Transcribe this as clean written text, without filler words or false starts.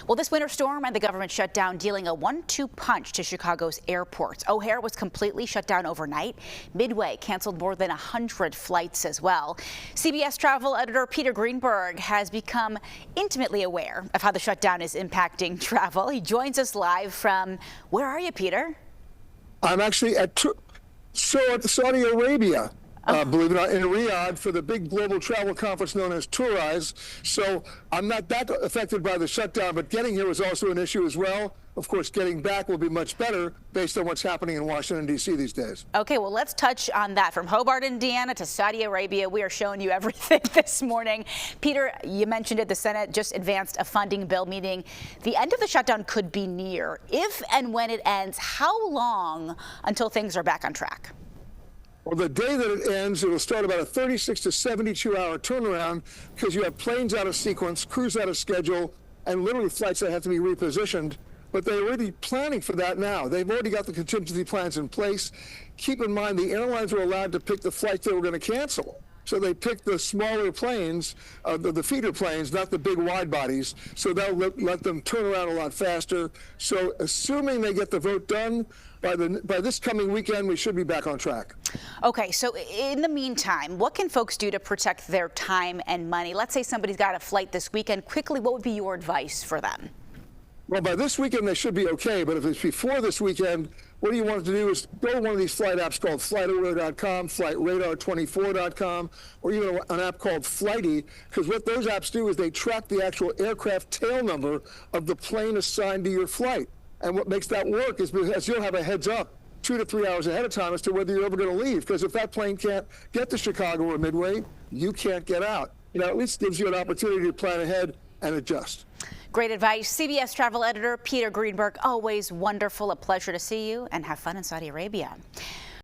Well, this winter storm and the government shutdown dealing a 1-2 punch to Chicago's airports. O'Hare was completely shut down overnight. Midway canceled more than 100 flights as well. CBS travel editor Peter Greenberg has become intimately aware of how the shutdown is impacting travel. He joins us live from, where are you, Peter? I'm actually at Saudi Arabia. Believe it or not, in Riyadh for the big global travel conference known as Tourize. So I'm not that affected by the shutdown, but getting here was also an issue as well. Of course, getting back will be much better based on what's happening in Washington, D.C. these days. Okay, well, let's touch on that. From Hobart, Indiana to Saudi Arabia, we are showing you everything this morning. Peter, you mentioned it, the Senate just advanced a funding bill, meaning the end of the shutdown could be near. If and when it ends, how long until things are back on track? Well, the day that it ends, it'll start about a 36 to 72-hour turnaround because you have planes out of sequence, crews out of schedule, and literally flights that have to be repositioned. But they're already planning for that now. They've already got the contingency plans in place. Keep in mind, the airlines were allowed to pick the flights they were going to cancel. So they picked the smaller planes, the feeder planes, not the big wide bodies. So that'll let them turn around a lot faster. So assuming they get the vote done by this coming weekend, we should be back on track. Okay, so in the meantime, what can folks do to protect their time and money? Let's say somebody's got a flight this weekend. Quickly, what would be your advice for them? Well, by this weekend, they should be okay. But if it's before this weekend, what you want to do is go to one of these flight apps called flightaware.com, flightradar24.com, or even an app called Flighty, because what those apps do is they track the actual aircraft tail number of the plane assigned to your flight. And what makes that work is because you'll have a heads up 2 to 3 hours ahead of time as to whether you're ever going to leave. Because if that plane can't get to Chicago or Midway, you can't get out. You know, at least gives you an opportunity to plan ahead and adjust. Great advice. CBS travel editor Peter Greenberg, always wonderful. A pleasure to see you, and have fun in Saudi Arabia.